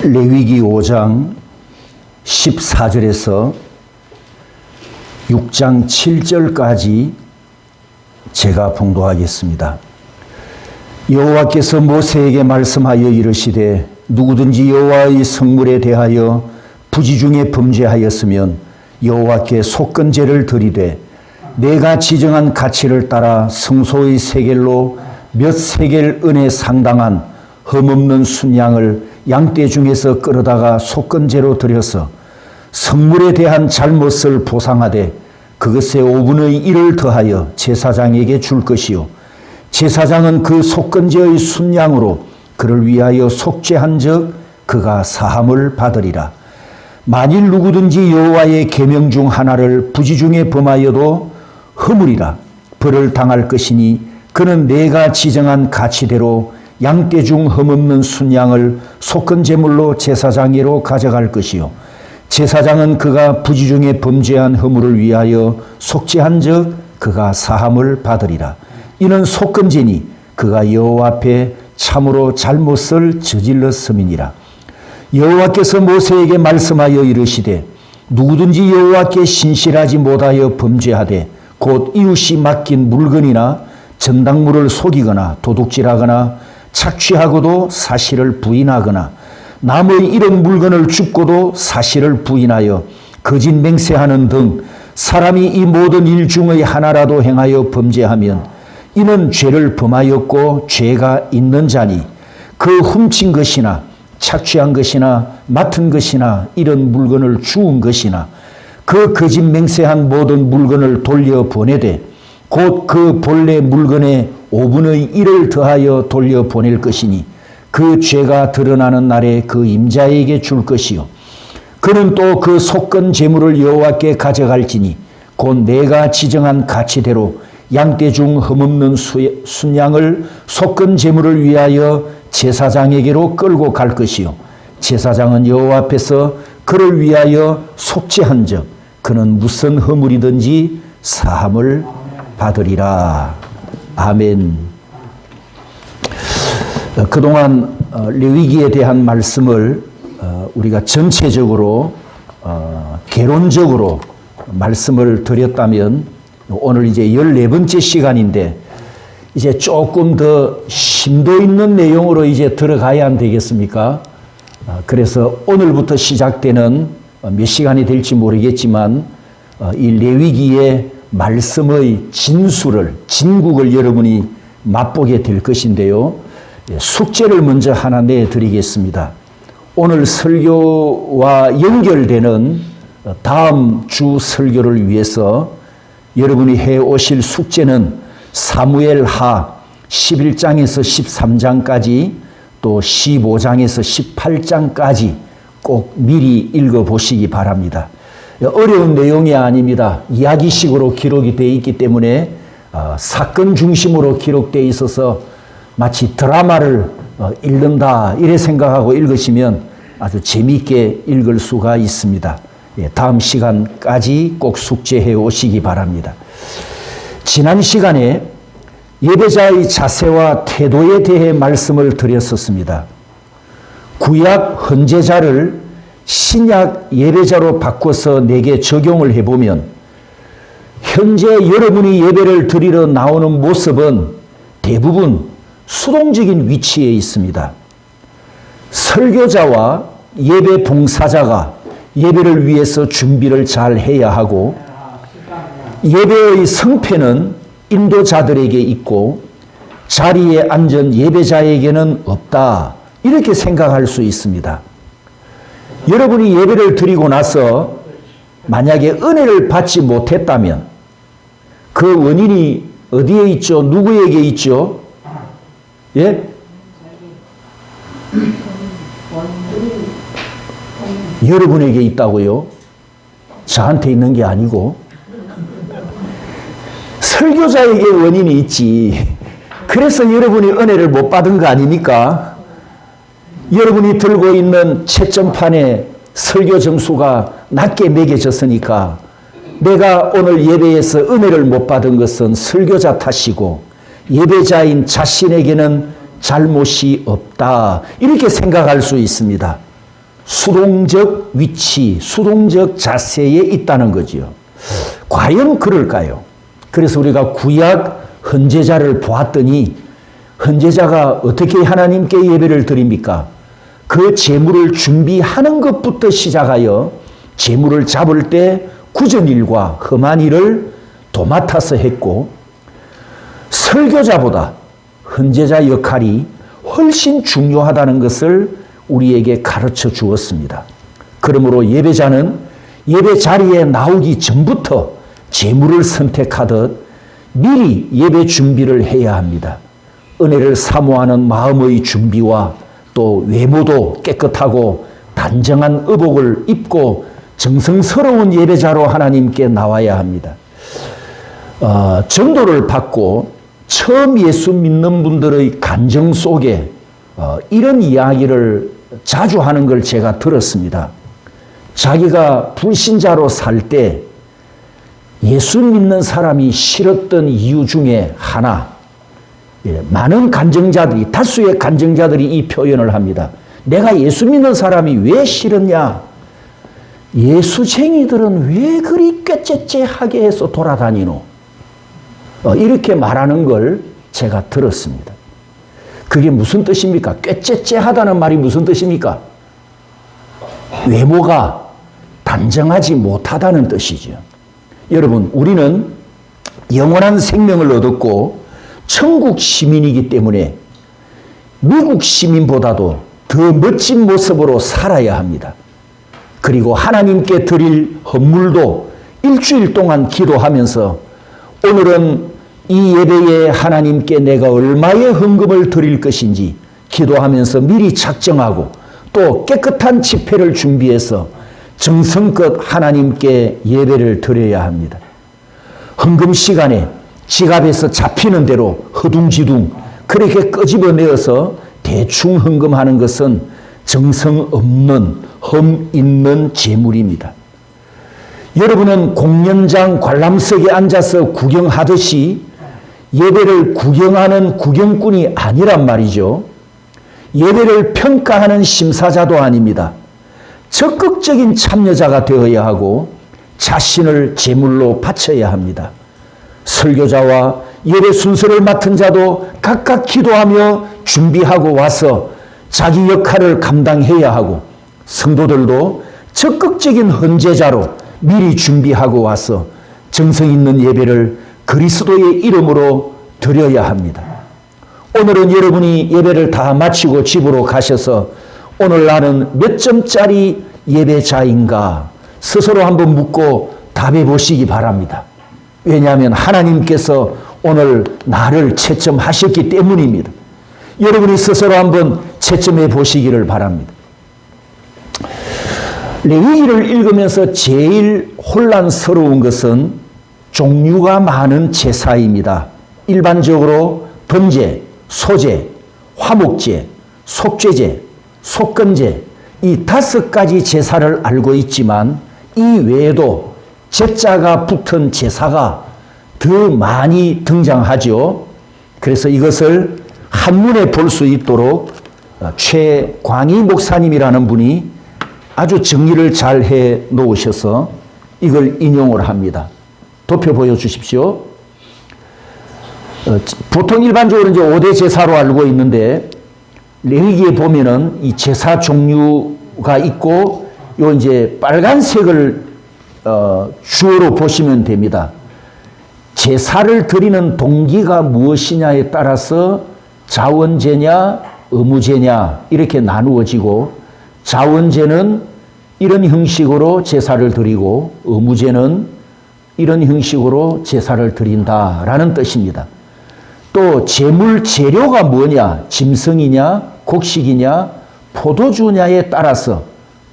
레위기 5장 14절에서 6장 7절까지 제가 봉독하겠습니다. 여호와께서 모세에게 말씀하여 이르시되 누구든지 여호와의 성물에 대하여 부지 중에 범죄하였으면 여호와께 속건제를 드리되 내가 지정한 가치를 따라 성소의 세겔로 몇 세겔 은에 상당한 흠없는 순양을 양떼 중에서 끌어다가 속건제로 드려서 성물에 대한 잘못을 보상하되 그것의 5분의 1을 더하여 제사장에게 줄 것이요 제사장은 그 속건제의 순양으로 그를 위하여 속죄한 적 그가 사함을 받으리라. 만일 누구든지 여호와의 계명 중 하나를 부지 중에 범하여도 허물이라 벌을 당할 것이니 그는 내가 지정한 가치대로 양떼 중 흠없는 순양을 속건제물로 제사장에로 가져갈 것이요 제사장은 그가 부지 중에 범죄한 허물을 위하여 속죄한 적 그가 사함을 받으리라. 이는 속건제니 그가 여호와 앞에 참으로 잘못을 저질렀음이니라. 여호와께서 모세에게 말씀하여 이르시되 누구든지 여호와께 신실하지 못하여 범죄하되 곧 이웃이 맡긴 물건이나 전당물을 속이거나 도둑질하거나 착취하고도 사실을 부인하거나 남의 이런 물건을 줍고도 사실을 부인하여 거짓 맹세하는 등 사람이 이 모든 일 중의 하나라도 행하여 범죄하면 이는 죄를 범하였고 죄가 있는 자니 그 훔친 것이나 착취한 것이나 맡은 것이나 이런 물건을 주운 것이나 그 거짓 맹세한 모든 물건을 돌려보내되 곧 그 본래 물건의 5분의 1을 더하여 돌려보낼 것이니 그 죄가 드러나는 날에 그 임자에게 줄 것이요 그는 또 그 속건 제물을 여호와께 가져갈지니 곧 내가 지정한 가치대로 양떼 중 흠없는 순양을 속건 제물을 위하여 제사장에게로 끌고 갈 것이요 제사장은 여호와 앞에서 그를 위하여 속죄한 적 그는 무슨 허물이든지 사함을 받으리라. 아멘. 그동안 레위기에 대한 말씀을 우리가 전체적으로 개론적으로 말씀을 드렸다면 오늘 이제 14번째 시간인데 이제 조금 더 심도 있는 내용으로 이제 들어가야 안 되겠습니까? 그래서 오늘부터 시작되는 몇 시간이 될지 모르겠지만 이 레위기의 말씀의 진국을 여러분이 맛보게 될 것인데요. 숙제를 먼저 하나 내드리겠습니다. 오늘 설교와 연결되는 다음 주 설교를 위해서 여러분이 해오실 숙제는 사무엘하 11장에서 13장까지 또 15장에서 18장까지 꼭 미리 읽어보시기 바랍니다. 어려운 내용이 아닙니다. 이야기식으로 기록이 되어 있기 때문에 사건 중심으로 기록되어 있어서 마치 드라마를 읽는다 이래 생각하고 읽으시면 아주 재미있게 읽을 수가 있습니다. 다음 시간까지 꼭 숙제해 오시기 바랍니다. 지난 시간에 예배자의 자세와 태도에 대해 말씀을 드렸었습니다. 구약 헌제자를 신약 예배자로 바꿔서 내게 적용을 해보면 현재 여러분이 예배를 드리러 나오는 모습은 대부분 수동적인 위치에 있습니다. 설교자와 예배 봉사자가 예배를 위해서 준비를 잘 해야 하고 예배의 성패는 인도자들에게 있고 자리에 앉은 예배자에게는 없다. 이렇게 생각할 수 있습니다. 여러분이 예배를 드리고 나서 만약에 은혜를 받지 못했다면 그 원인이 어디에 있죠? 누구에게 있죠? 예? 여러분에게 있다고요? 저한테 있는 게 아니고 설교자에게 원인이 있지. 그래서 여러분이 은혜를 못 받은 거 아닙니까? 여러분이 들고 있는 채점판에 설교 점수가 낮게 매겨졌으니까 내가 오늘 예배에서 은혜를 못 받은 것은 설교자 탓이고 예배자인 자신에게는 잘못이 없다. 이렇게 생각할 수 있습니다. 수동적 위치, 수동적 자세에 있다는 거지요. 과연 그럴까요? 그래서 우리가 구약 헌제자를 보았더니 헌제자가 어떻게 하나님께 예배를 드립니까? 그 제물을 준비하는 것부터 시작하여 제물을 잡을 때 굳은 일과 험한 일을 도맡아서 했고, 설교자보다 헌제자 역할이 훨씬 중요하다는 것을 우리에게 가르쳐 주었습니다. 그러므로 예배자는 예배 자리에 나오기 전부터 제물을 선택하듯 미리 예배 준비를 해야 합니다. 은혜를 사모하는 마음의 준비와 또 외모도 깨끗하고 단정한 의복을 입고 정성스러운 예배자로 하나님께 나와야 합니다. 전도를 받고 처음 예수 믿는 분들의 간정 속에 이런 이야기를 자주 하는 걸 제가 들었습니다. 자기가 불신자로 살 때 예수 믿는 사람이 싫었던 이유 중에 하나, 많은 간증자들이, 다수의 간증자들이 이 표현을 합니다. 내가 예수 믿는 사람이 왜 싫었냐? 예수쟁이들은 왜 그리 꾀째째하게 해서 돌아다니노? 이렇게 말하는 걸 제가 들었습니다. 그게 무슨 뜻입니까? 꾀째째하다는 말이 무슨 뜻입니까? 외모가 단정하지 못하다는 뜻이죠. 여러분, 우리는 영원한 생명을 얻었고 천국 시민이기 때문에 미국 시민보다도 더 멋진 모습으로 살아야 합니다. 그리고 하나님께 드릴 헌물도 일주일 동안 기도하면서 오늘은 이 예배에 하나님께 내가 얼마의 헌금을 드릴 것인지 기도하면서 미리 작정하고 또 깨끗한 집회를 준비해서 정성껏 하나님께 예배를 드려야 합니다. 헌금 시간에 지갑에서 잡히는 대로 허둥지둥 그렇게 끄집어내어서 대충 헌금하는 것은 정성 없는 험 있는 재물입니다. 여러분은 공연장 관람석에 앉아서 구경하듯이 예배를 구경하는 구경꾼이 아니란 말이죠. 예배를 평가하는 심사자도 아닙니다. 적극적인 참여자가 되어야 하고 자신을 제물로 바쳐야 합니다. 설교자와 예배 순서를 맡은 자도 각각 기도하며 준비하고 와서 자기 역할을 감당해야 하고, 성도들도 적극적인 헌제자로 미리 준비하고 와서 정성 있는 예배를 그리스도의 이름으로 드려야 합니다. 오늘은 여러분이 예배를 다 마치고 집으로 가셔서 오늘 나는 몇 점짜리 예배자인가 스스로 한번 묻고 답해 보시기 바랍니다. 왜냐하면 하나님께서 오늘 나를 채점하셨기 때문입니다. 여러분이 스스로 한번 채점해 보시기를 바랍니다. 레위기를 읽으면서 제일 혼란스러운 것은 종류가 많은 제사입니다. 일반적으로 번제, 소제, 화목제, 속죄제, 속건제 이 5가지 제사를 알고 있지만 이 외에도 제자가 붙은 제사가 더 많이 등장하죠. 그래서 이것을 한문에 볼 수 있도록 최광희 목사님이라는 분이 아주 정리를 잘 해 놓으셔서 이걸 인용을 합니다. 도표 보여주십시오. 보통 일반적으로 이제 5대 제사로 알고 있는데 레위기에 보면은 이 제사 종류가 있고 요 이제 빨간색을 주어로 보시면 됩니다. 제사를 드리는 동기가 무엇이냐에 따라서 자원제냐 의무제냐 이렇게 나누어지고, 자원제는 이런 형식으로 제사를 드리고 의무제는 이런 형식으로 제사를 드린다라는 뜻입니다. 또 제물 재료가 뭐냐, 짐승이냐 곡식이냐 포도주냐에 따라서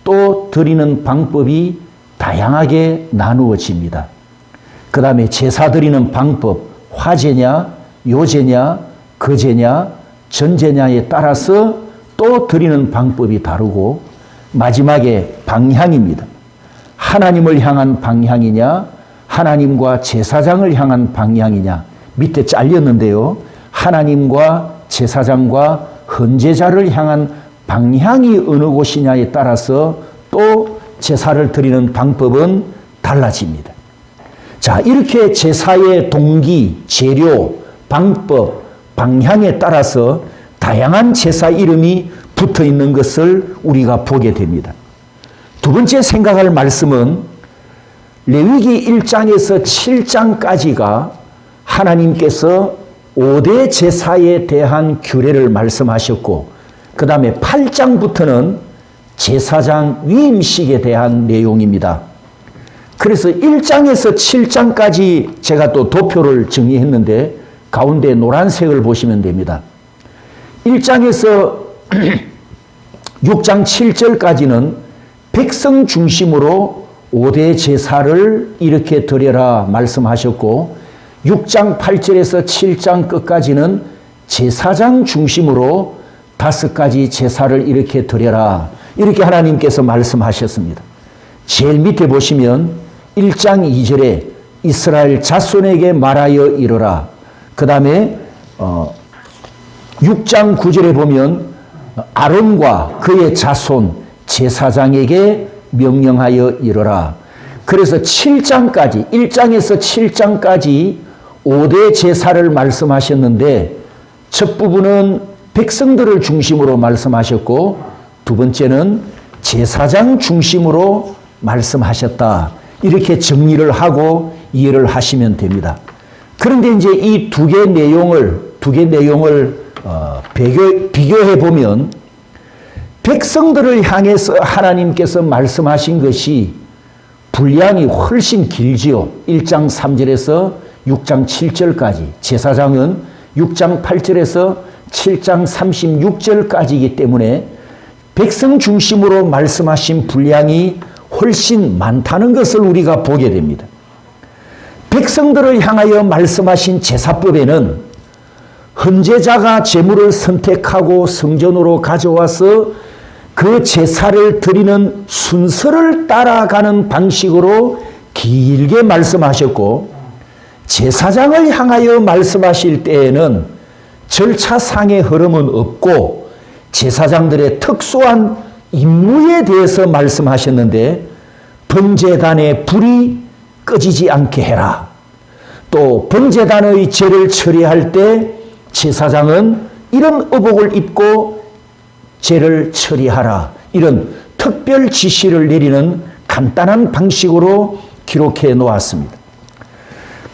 또 드리는 방법이 다양하게 나누어집니다. 그 다음에 제사 드리는 방법, 화제냐 요제냐 거제냐 전제냐에 따라서 또 드리는 방법이 다르고, 마지막에 방향입니다. 하나님을 향한 방향이냐 하나님과 제사장을 향한 방향이냐, 밑에 잘렸는데요. 하나님과 제사장과 헌제자를 향한 방향이 어느 곳이냐에 따라서 또 제사를 드리는 방법은 달라집니다. 자, 이렇게 제사의 동기, 재료, 방법, 방향에 따라서 다양한 제사 이름이 붙어 있는 것을 우리가 보게 됩니다. 두 번째 생각할 말씀은 레위기 1장에서 7장까지가 하나님께서 5대 제사에 대한 규례를 말씀하셨고, 그 다음에 8장부터는 제사장 위임식에 대한 내용입니다. 그래서 1장에서 7장까지 제가 또 도표를 정리했는데 가운데 노란색을 보시면 됩니다. 1장에서 6장 7절까지는 백성 중심으로 5대 제사를 이렇게 드려라 말씀하셨고, 6장 8절에서 7장 끝까지는 제사장 중심으로 5가지 제사를 이렇게 드려라, 이렇게 하나님께서 말씀하셨습니다. 제일 밑에 보시면 1장 2절에 이스라엘 자손에게 말하여 이르라. 그 다음에 6장 9절에 보면 아론과 그의 자손 제사장에게 명령하여 이르라. 그래서 7장까지, 1장에서 7장까지 5대 제사를 말씀하셨는데, 첫 부분은 백성들을 중심으로 말씀하셨고, 두 번째는 제사장 중심으로 말씀하셨다. 이렇게 정리를 하고 이해를 하시면 됩니다. 그런데 이제 이 두 개 내용을 비교해 보면 백성들을 향해서 하나님께서 말씀하신 것이 분량이 훨씬 길지요. 1장 3절에서 6장 7절까지, 제사장은 6장 8절에서 7장 36절까지이기 때문에 백성 중심으로 말씀하신 분량이 훨씬 많다는 것을 우리가 보게 됩니다. 백성들을 향하여 말씀하신 제사법에는 헌제자가 제물을 선택하고 성전으로 가져와서 그 제사를 드리는 순서를 따라가는 방식으로 길게 말씀하셨고, 제사장을 향하여 말씀하실 때에는 절차상의 흐름은 없고 제사장들의 특수한 임무에 대해서 말씀하셨는데, 번제단의 불이 꺼지지 않게 해라. 또 번제단의 죄를 처리할 때 제사장은 이런 의복을 입고 죄를 처리하라. 이런 특별 지시를 내리는 간단한 방식으로 기록해 놓았습니다.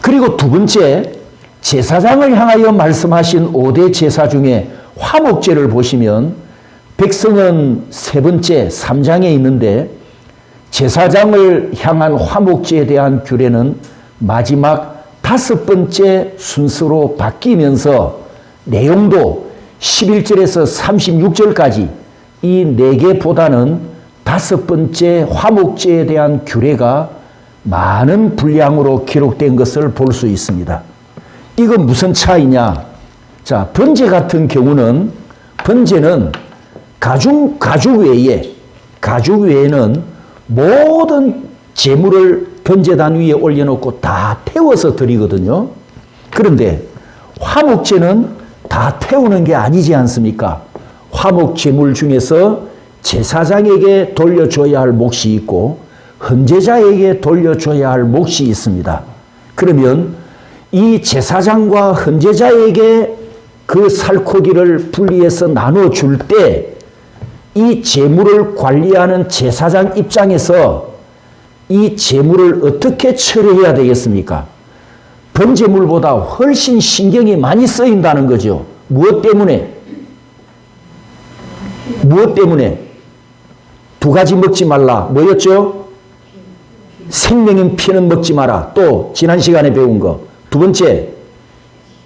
그리고 두 번째, 제사장을 향하여 말씀하신 5대 제사 중에 화목제를 보시면 백성은 세 번째 3장에 있는데, 제사장을 향한 화목제에 대한 규례는 마지막 5번째 순서로 바뀌면서 내용도 11절에서 36절까지 이 4개보다는 5번째 화목제에 대한 규례가 많은 분량으로 기록된 것을 볼 수 있습니다. 이건 무슨 차이냐? 자, 번제 같은 경우는, 번제는 가죽 외에는 모든 제물을 번제단 위에 올려놓고 다 태워서 드리거든요. 그런데 화목제는 다 태우는 게 아니지 않습니까? 화목 제물 중에서 제사장에게 돌려줘야 할 몫이 있고 헌제자에게 돌려줘야 할 몫이 있습니다. 그러면 이 제사장과 헌제자에게 그 살코기를 분리해서 나눠줄 때 이 제물을 관리하는 제사장 입장에서 이 제물을 어떻게 처리해야 되겠습니까? 번제물보다 훨씬 신경이 많이 쓰인다는 거죠. 무엇 때문에? 두 가지 먹지 말라. 뭐였죠? 생명인 피는 먹지 마라. 또 지난 시간에 배운 거. 두 번째,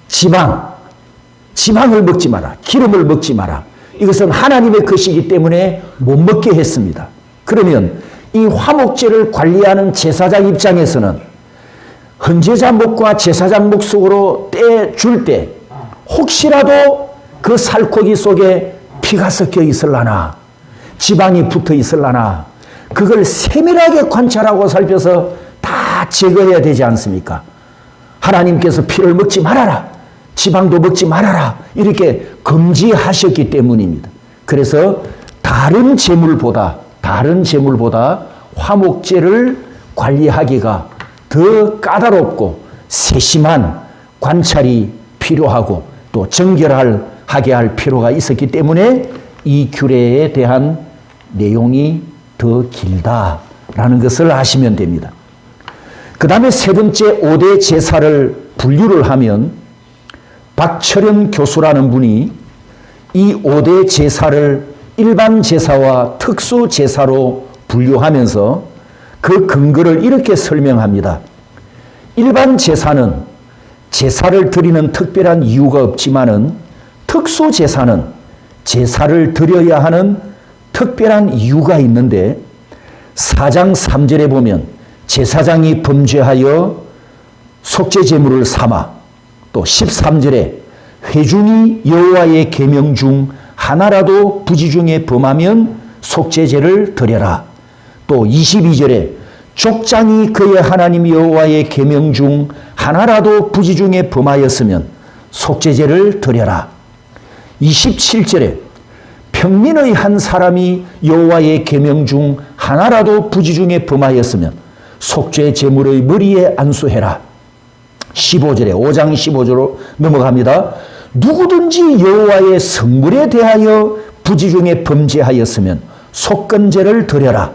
지방을 먹지 마라. 기름을 먹지 마라. 이것은 하나님의 것이기 때문에 못 먹게 했습니다. 그러면 이 화목제를 관리하는 제사장 입장에서는 헌제자 몫과 제사장 몫으로 떼줄 때 혹시라도 그 살코기 속에 피가 섞여 있을라나, 지방이 붙어 있을라나, 그걸 세밀하게 관찰하고 살펴서 다 제거해야 되지 않습니까? 하나님께서 피를 먹지 말아라, 지방도 먹지 말아라, 이렇게 금지하셨기 때문입니다. 그래서 다른 제물보다 화목제를 관리하기가 더 까다롭고 세심한 관찰이 필요하고 또 정결하게 할 필요가 있었기 때문에 이 규례에 대한 내용이 더 길다라는 것을 아시면 됩니다. 그 다음에 세 번째 5대 제사를 분류를 하면 박철현 교수라는 분이 이 5대 제사를 일반 제사와 특수 제사로 분류하면서 그 근거를 이렇게 설명합니다. 일반 제사는 제사를 드리는 특별한 이유가 없지만은 특수 제사는 제사를 드려야 하는 특별한 이유가 있는데 4장 3절에 보면 제사장이 범죄하여 속죄 제물을 삼아, 또 13절에 회중이 여호와의 계명 중 하나라도 부지 중에 범하면 속죄제를 드려라. 또 22절에 족장이 그의 하나님 여호와의 계명 중 하나라도 부지 중에 범하였으면 속죄제를 드려라. 27절에 평민의 한 사람이 여호와의 계명 중 하나라도 부지 중에 범하였으면 속죄 제물의 머리에 안수해라. 15절에 5장 15절로 넘어갑니다. 누구든지 여호와의 성물에 대하여 부지 중에 범죄하였으면 속건제를 드려라.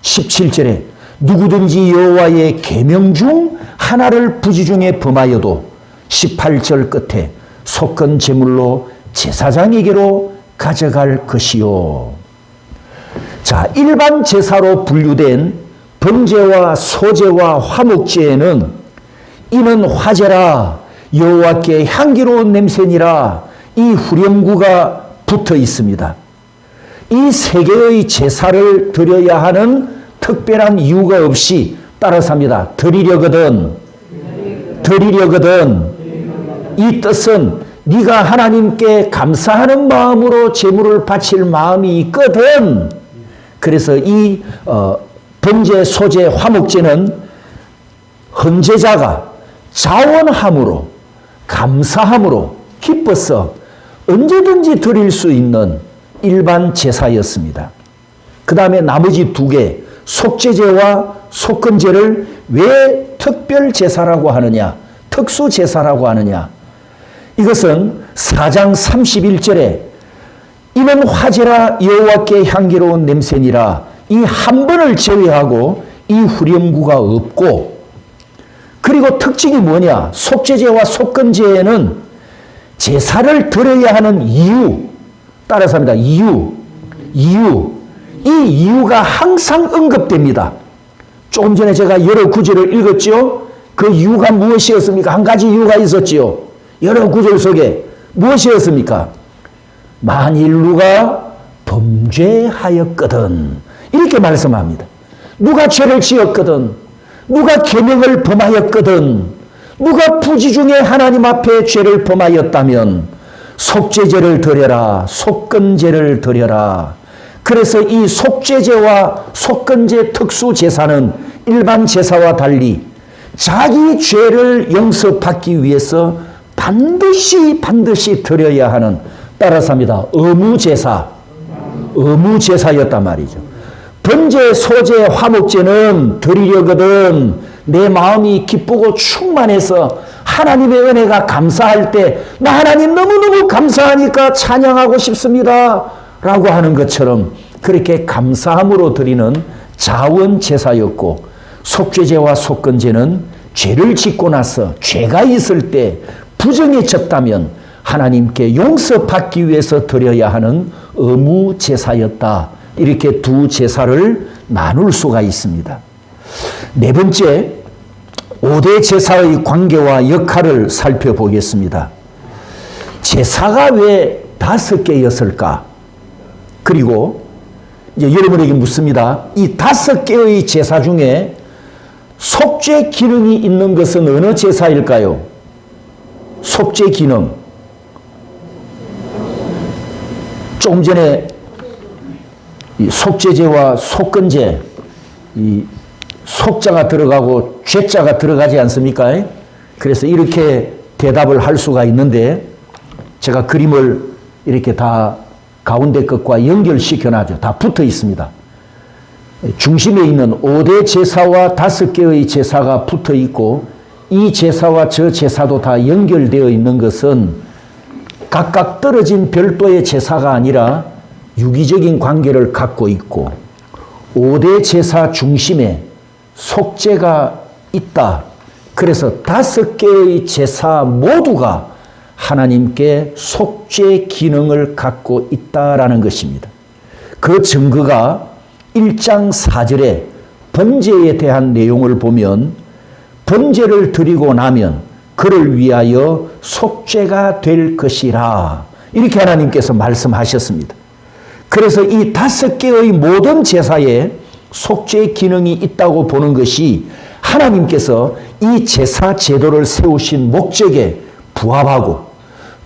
17절에 누구든지 여호와의 계명 중 하나를 부지 중에 범하여도 18절 끝에 속건 제물로 제사장에게로 가져갈 것이요. 자, 일반 제사로 분류된 번제와 소제와 화목제에는 이는 화제라 여호와께 향기로운 냄새니라 이 후렴구가 붙어 있습니다. 이 세 개의 제사를 드려야 하는 특별한 이유가 없이 따라서 합니다. 드리려거든 이 뜻은 네가 하나님께 감사하는 마음으로 제물을 바칠 마음이 있거든. 그래서 이 번제, 소제, 화목제는 헌제자가 자원함으로 감사함으로 기뻐서 언제든지 드릴 수 있는 일반 제사였습니다. 그 다음에 나머지 두 개, 속죄제와 속건제를 왜 특별 제사라고 하느냐, 특수 제사라고 하느냐. 이것은 4장 31절에 이는 화제라 여호와께 향기로운 냄새니라 이 한 번을 제외하고 이 후렴구가 없고, 그리고 특징이 뭐냐, 속죄제와 속건제에는 제사를 드려야 하는 이유, 따라서 합니다. 이유. 이 이유가 항상 언급됩니다. 조금 전에 제가 여러 구절을 읽었죠. 그 이유가 무엇이었습니까? 한 가지 이유가 있었지요. 여러 구절 속에 무엇이었습니까? 만일 누가 범죄하였거든, 이렇게 말씀합니다. 누가 죄를 지었거든, 누가 계명을 범하였거든, 누가 부지 중에 하나님 앞에 죄를 범하였다면 속죄제를 드려라, 속건제를 드려라. 그래서 이 속죄제와 속건제 특수 제사는 일반 제사와 달리 자기 죄를 용서받기 위해서 반드시 드려야 하는, 따라서 합니다. 의무제사였단 말이죠. 번제, 소제, 화목제는 드리려거든 내 마음이 기쁘고 충만해서 하나님의 은혜가 감사할 때 나 하나님 너무너무 감사하니까 찬양하고 싶습니다 라고 하는 것처럼 그렇게 감사함으로 드리는 자원제사였고, 속죄제와 속건제는 죄를 짓고 나서 죄가 있을 때 부정해졌다면 하나님께 용서받기 위해서 드려야 하는 의무제사였다. 이렇게 두 제사를 나눌 수가 있습니다. 네 번째, 5대 제사의 관계와 역할을 살펴보겠습니다. 제사가 왜 5개였을까? 그리고 이제 여러분에게 묻습니다. 이 5개의 제사 중에 속죄 기능이 있는 것은 어느 제사일까요? 속죄 기능. 조금 전에 이 속죄제와 속건제, 이 속자가 들어가고 죄자가 들어가지 않습니까? 그래서 이렇게 대답을 할 수가 있는데 제가 그림을 이렇게 다 가운데 것과 연결시켜놔죠. 다 붙어 있습니다. 중심에 있는 5대 제사와 5개의 제사가 붙어 있고 이 제사와 저 제사도 다 연결되어 있는 것은 각각 떨어진 별도의 제사가 아니라 유기적인 관계를 갖고 있고 5대 제사 중심에 속죄가 있다. 그래서 5개의 제사 모두가 하나님께 속죄 기능을 갖고 있다라는 것입니다. 그 증거가 1장 4절에 번제에 대한 내용을 보면 번제를 드리고 나면 그를 위하여 속죄가 될 것이라 이렇게 하나님께서 말씀하셨습니다. 그래서 이 5개의 모든 제사에 속죄 기능이 있다고 보는 것이 하나님께서 이 제사 제도를 세우신 목적에 부합하고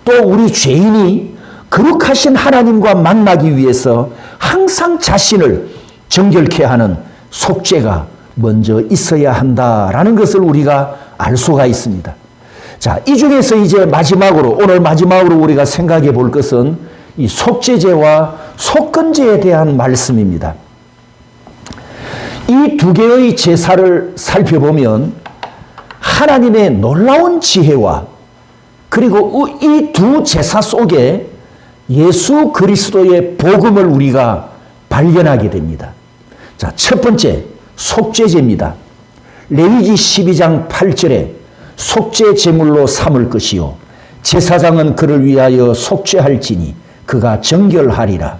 또 우리 죄인이 거룩하신 하나님과 만나기 위해서 항상 자신을 정결케 하는 속죄가 먼저 있어야 한다라는 것을 우리가 알 수가 있습니다. 자, 이 중에서 이제 오늘 마지막으로 우리가 생각해 볼 것은 이 속죄제와 속건제에 대한 말씀입니다. 이 두 개의 제사를 살펴보면 하나님의 놀라운 지혜와 그리고 이 두 제사 속에 예수 그리스도의 복음을 우리가 발견하게 됩니다. 자, 첫 번째 속죄제입니다. 레위기 12장 8절에 속죄 제물로 삼을 것이요 제사장은 그를 위하여 속죄할지니 그가 정결하리라.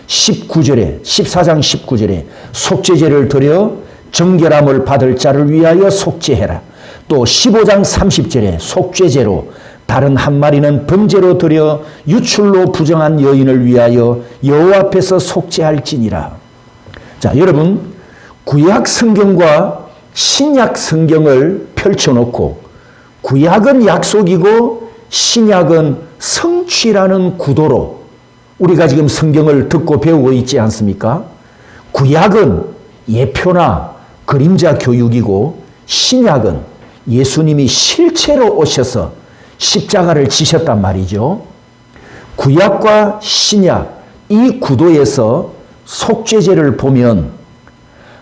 14장 19절에 속죄제를 드려 정결함을 받을 자를 위하여 속죄해라. 또 15장 30절에 속죄제로 다른 한 마리는 번제로 드려 유출로 부정한 여인을 위하여 여호와 앞에서 속죄할지니라. 자, 여러분 구약 성경과 신약 성경을 펼쳐놓고 구약은 약속이고 신약은 성취라는 구도로 우리가 지금 성경을 듣고 배우고 있지 않습니까? 구약은 예표나 그림자 교육이고 신약은 예수님이 실체로 오셔서 십자가를 지셨단 말이죠. 구약과 신약 이 구도에서 속죄제를 보면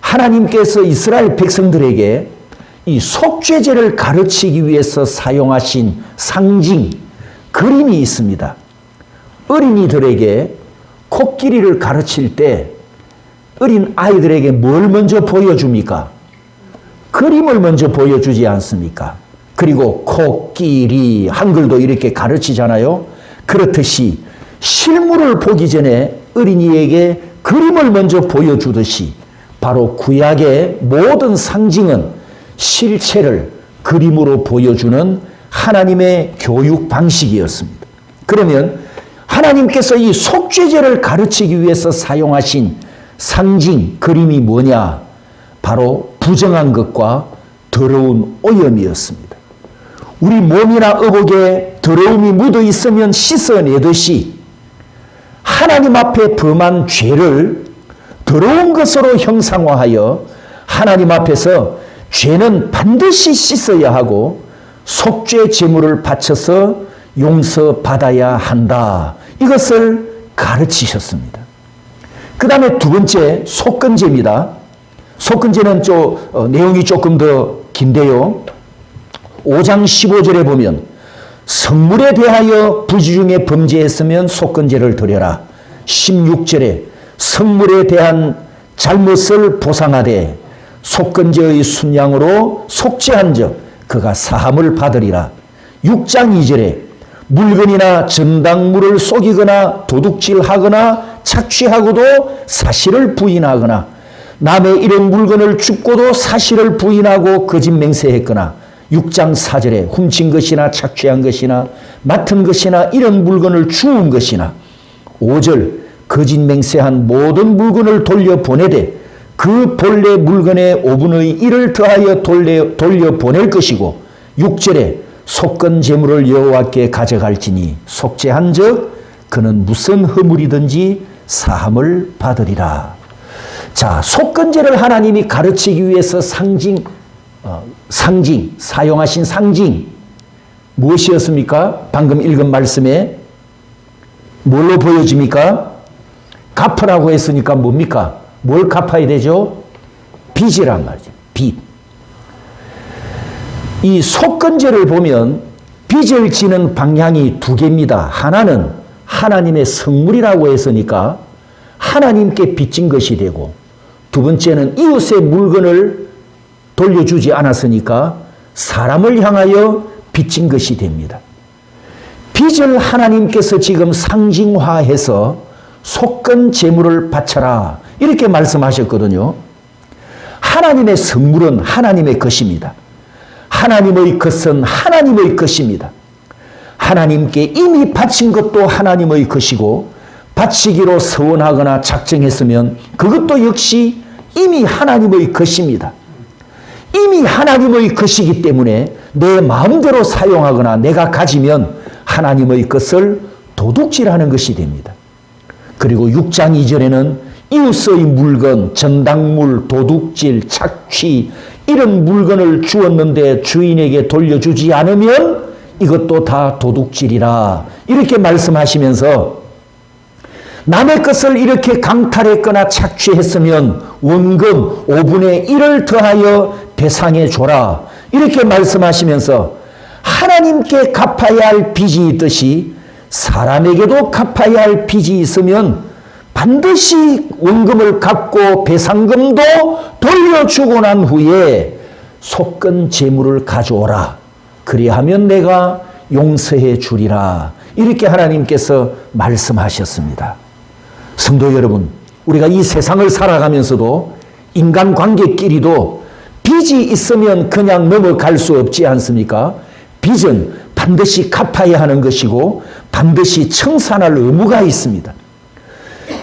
하나님께서 이스라엘 백성들에게 이 속죄제를 가르치기 위해서 사용하신 상징, 그림이 있습니다. 어린이들에게 코끼리를 가르칠 때 어린 아이들에게 뭘 먼저 보여줍니까? 그림을 먼저 보여주지 않습니까? 그리고 코끼리, 한글도 이렇게 가르치잖아요. 그렇듯이 실물을 보기 전에 어린이에게 그림을 먼저 보여주듯이 바로 구약의 모든 상징은 실체를 그림으로 보여주는 하나님의 교육 방식이었습니다. 그러면 하나님께서 이 속죄제를 가르치기 위해서 사용하신 상징, 그림이 뭐냐? 바로 부정한 것과 더러운 오염이었습니다. 우리 몸이나 의복에 더러움이 묻어 있으면 씻어내듯이 하나님 앞에 범한 죄를 더러운 것으로 형상화하여 하나님 앞에서 죄는 반드시 씻어야 하고 속죄 제물을 바쳐서 용서받아야 한다. 이것을 가르치셨습니다. 그 다음에 두 번째 속건제입니다. 속건제는 내용이 조금 더 긴데요. 5장 15절에 보면 성물에 대하여 부지 중에 범죄했으면 속건제를 드려라. 16절에 성물에 대한 잘못을 보상하되 속건제의 순양으로 속죄한 적 그가 사함을 받으리라. 6장 2절에 물건이나 전당물을 속이거나 도둑질하거나 착취하고도 사실을 부인하거나 남의 이런 물건을 줍고도 사실을 부인하고 거짓 맹세했거나 6장 4절에 훔친 것이나 착취한 것이나 맡은 것이나 이런 물건을 주운 것이나 5절 거짓 맹세한 모든 물건을 돌려보내되 그 본래 물건의 5분의 1을 더하여 돌려보낼 것이고 6절에 속건 제물을 여호와께 가져갈지니 속죄한 적 그는 무슨 허물이든지 사함을 받으리라. 자, 속건제를 하나님이 가르치기 위해서 사용하신 상징 무엇이었습니까? 방금 읽은 말씀에 뭘로 보여집니까? 갚으라고 했으니까 뭡니까? 뭘 갚아야 되죠? 빚이란 말이죠. 빚. 이 속건제를 보면 빚을 지는 방향이 두 개입니다. 하나는 하나님의 성물이라고 했으니까 하나님께 빚진 것이 되고, 두 번째는 이웃의 물건을 돌려주지 않았으니까 사람을 향하여 빚진 것이 됩니다. 빚을 하나님께서 지금 상징화해서 속건 제물을 바쳐라 이렇게 말씀하셨거든요. 하나님의 성물은 하나님의 것입니다. 하나님의 것은 하나님의 것입니다. 하나님께 이미 바친 것도 하나님의 것이고, 바치기로 서원하거나 작정했으면 그것도 역시 이미 하나님의 것입니다. 이미 하나님의 것이기 때문에 내 마음대로 사용하거나 내가 가지면 하나님의 것을 도둑질하는 것이 됩니다. 그리고 6장 이전에는 이웃의 물건, 전당물, 도둑질, 착취 이런 물건을 주었는데 주인에게 돌려주지 않으면 이것도 다 도둑질이라 이렇게 말씀하시면서, 남의 것을 이렇게 강탈했거나 착취했으면 원금 5분의 1을 더하여 배상해 줘라 이렇게 말씀하시면서, 하나님께 갚아야 할 빚이 있듯이 사람에게도 갚아야 할 빚이 있으면 반드시 원금을 갚고 배상금도 돌려주고 난 후에 속건 제물을 가져오라. 그리하면 내가 용서해 주리라. 이렇게 하나님께서 말씀하셨습니다. 성도 여러분, 우리가 이 세상을 살아가면서도 인간관계끼리도 빚이 있으면 그냥 넘어갈 수 없지 않습니까? 빚은 반드시 갚아야 하는 것이고 반드시 청산할 의무가 있습니다.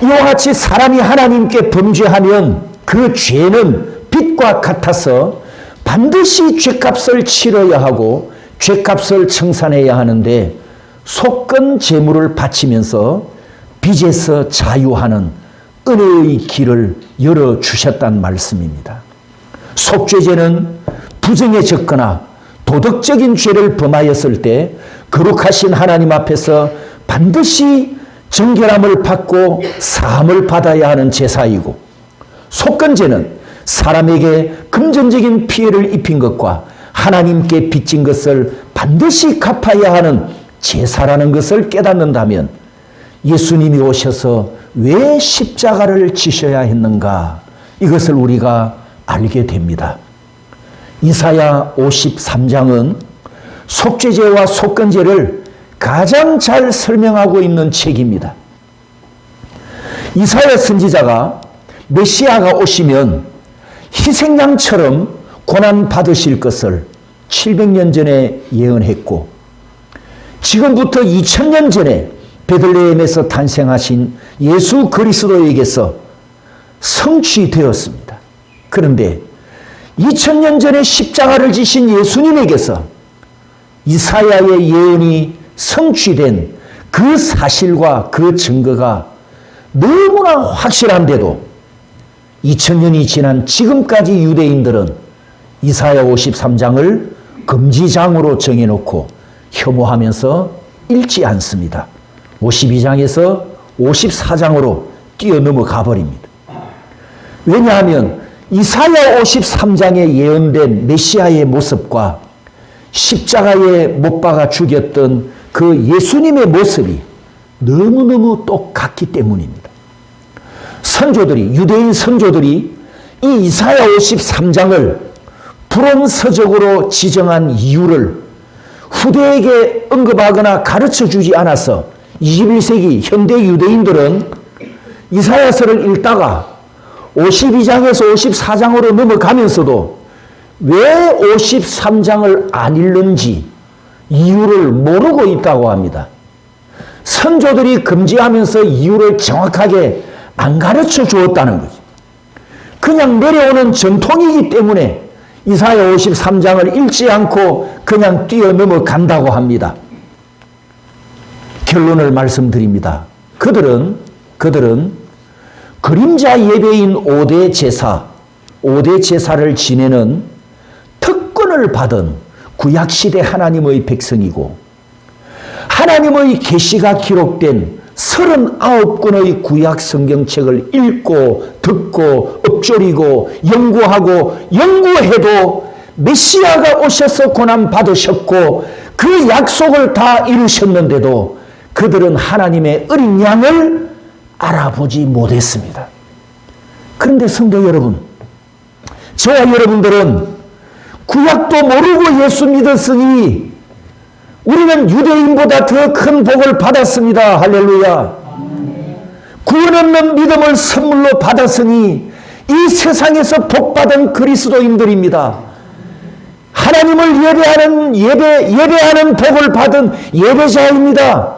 이와 같이 사람이 하나님께 범죄하면 그 죄는 빚과 같아서 반드시 죄값을 치러야 하고 죄값을 청산해야 하는데, 속건 제물을 바치면서 빚에서 자유하는 은혜의 길을 열어주셨다는 말씀입니다. 속죄제는 부정에 졌거나 도덕적인 죄를 범하였을 때 거룩하신 하나님 앞에서 반드시 정결함을 받고 사함을 받아야 하는 제사이고, 속건제는 사람에게 금전적인 피해를 입힌 것과 하나님께 빚진 것을 반드시 갚아야 하는 제사라는 것을 깨닫는다면 예수님이 오셔서 왜 십자가를 지셔야 했는가, 이것을 우리가 알게 됩니다. 이사야 53장은 속죄제와 속건제를 가장 잘 설명하고 있는 책입니다. 이사야 선지자가 메시아가 오시면 희생양처럼 고난받으실 것을 700년 전에 예언했고, 지금부터 2000년 전에 베들레헴에서 탄생하신 예수 그리스도에게서 성취되었습니다. 그런데 2000년 전에 십자가를 지신 예수님에게서 이사야의 예언이 성취된 그 사실과 그 증거가 너무나 확실한데도 2000년이 지난 지금까지 유대인들은 이사야 53장을 금지장으로 정해놓고 혐오하면서 읽지 않습니다. 52장에서 54장으로 뛰어넘어가 버립니다. 왜냐하면 이사야 53장에 예언된 메시아의 모습과 십자가에 못 박아 죽였던 그 예수님의 모습이 너무너무 똑같기 때문입니다. 선조들이, 유대인 선조들이 이 이사야 53장을 불온서적으로 지정한 이유를 후대에게 언급하거나 가르쳐주지 않아서 21세기 현대 유대인들은 이사야서를 읽다가 52장에서 54장으로 넘어가면서도 왜 53장을 안 읽는지 이유를 모르고 있다고 합니다. 선조들이 금지하면서 이유를 정확하게 안 가르쳐 주었다는 거죠. 그냥 내려오는 전통이기 때문에 이사야 53장을 읽지 않고 그냥 뛰어넘어간다고 합니다. 결론을 말씀드립니다. 그들은 그림자 예배인 5대 제사, 5대 제사를 지내는 특권을 받은 구약시대 하나님의 백성이고, 하나님의 계시가 기록된 39권의 구약 성경책을 읽고 듣고 읊조리고 연구하고 연구해도 메시아가 오셔서 고난 받으셨고 그 약속을 다 이루셨는데도 그들은 하나님의 어린 양을 알아보지 못했습니다. 그런데 성도 여러분, 저와 여러분들은 구약도 모르고 예수 믿었으니 우리는 유대인보다 더 큰 복을 받았습니다. 할렐루야. 구원 없는 믿음을 선물로 받았으니 이 세상에서 복받은 그리스도인들입니다. 하나님을 예배하는 복을 받은 예배자입니다.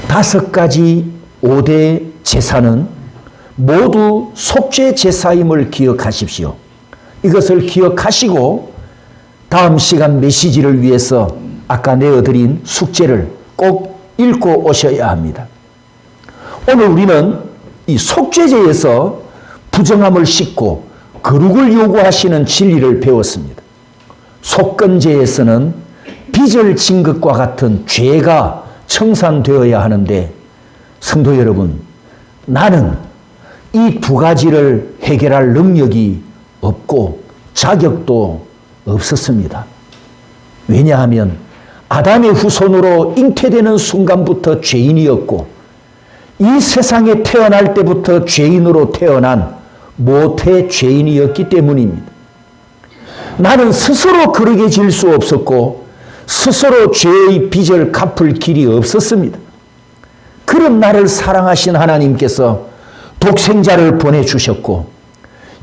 5가지 5대 제사는 모두 속죄 제사임을 기억하십시오. 이것을 기억하시고 다음 시간 메시지를 위해서 아까 내어드린 숙제를 꼭 읽고 오셔야 합니다. 오늘 우리는 이 속죄제에서 부정함을 씻고 거룩을 요구하시는 진리를 배웠습니다. 속건제에서는 빚을 진 것과 같은 죄가 청산되어야 하는데 성도 여러분, 나는 이 2가지를 해결할 능력이 없고 자격도 없었습니다. 왜냐하면 아담의 후손으로 잉태되는 순간부터 죄인이었고 이 세상에 태어날 때부터 죄인으로 태어난 모태 죄인이었기 때문입니다. 나는 스스로 거룩에 질 수 없었고 스스로 죄의 빚을 갚을 길이 없었습니다. 그런 나를 사랑하신 하나님께서 독생자를 보내주셨고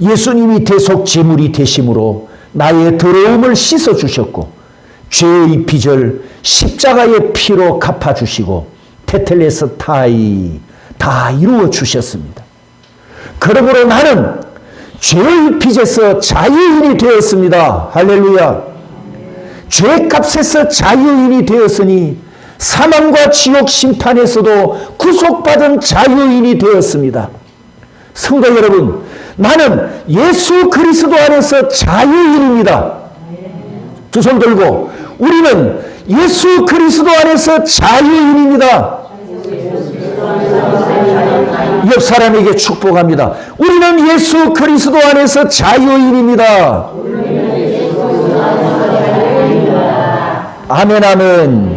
예수님이 대속 제물이 되심으로 나의 더러움을 씻어주셨고 죄의 빚을 십자가의 피로 갚아주시고 테텔레스타이 다 이루어 주셨습니다. 그러므로 나는 죄의 빚에서 자유인이 되었습니다. 할렐루야. 죄값에서 자유인이 되었으니 사망과 지옥 심판에서도 구속받은 자유인이 되었습니다. 성도 여러분, 나는 예수 그리스도 안에서 자유인입니다. 두 손 들고 우리는 예수 그리스도 안에서 자유인입니다. 옆 사람에게 축복합니다. 우리는 예수 그리스도 안에서 자유인입니다. 아멘, 아멘.